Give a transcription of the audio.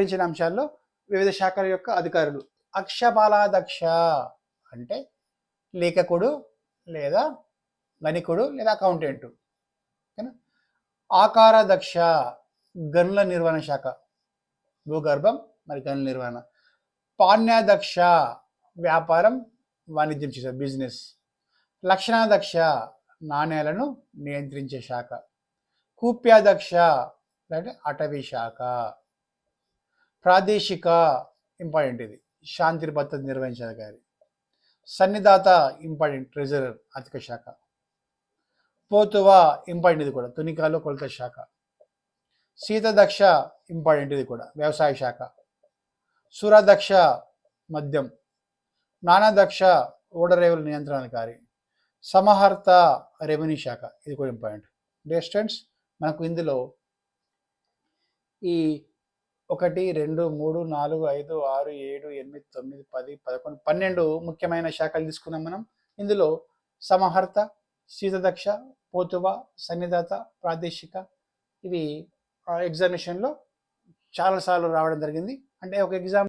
గురించిన అంశాల్లో వివిధ శాఖల యొక్క అధికారులు. అక్షపాలాధ్యక్ష అంటే లేఖకుడు లేదా గణికుడు లేదా అకౌంటెంట్. ఓకేనా. ఆకారాధ్యక్ష గనుల నిర్వహణ శాఖ, భూగర్భం మరి గనుల నిర్వహణ. పాణ్యాధ్యక్ష వ్యాపారం వాణిజ్యం చేసే బిజినెస్. లక్షణాధ్యక్ష నాణ్యాలను నియంత్రించే శాఖ. కూప్యాధ్యక్ష అంటే అటవీ శాఖ. ప్రాదేశిక ఇంపార్టెంట్, ఇది శాంతి భద్రత నిర్వహించే అధికారి. సన్నిధాత ఇంపార్టెంట్, ట్రెజరర్ ఆర్థిక శాఖ. పోతువా ఇంపార్టెంట్, ఇది కూడా తునికాలు కొలత శాఖ. శీతదక్ష ఇంపార్టెంట్, ఇది కూడా వ్యవసాయ శాఖ. సురాదక్ష మద్యం. నానాదక్ష ఓడరేవుల నియంత్రణాధికారి. సమహర్త రెవెన్యూ శాఖ, ఇది కూడా ఇంపార్టెంట్. డియర్ స్టూడెంట్స్, మనకు ఇందులో ఈ 1, 2, 3, 4, 5, 6, 7, 8, 9, 10, 11, 12 ముఖ్యమైన శాఖలు తీసుకున్నాం మనం. ఇందులో సమహర్త, శీతదక్ష, పోతువ, సన్నిధాత, ప్రాదేశిక ఇవి ఎగ్జామినేషన్లో చాలాసార్లు రావడం జరిగింది. అంటే ఒక ఎగ్జామ్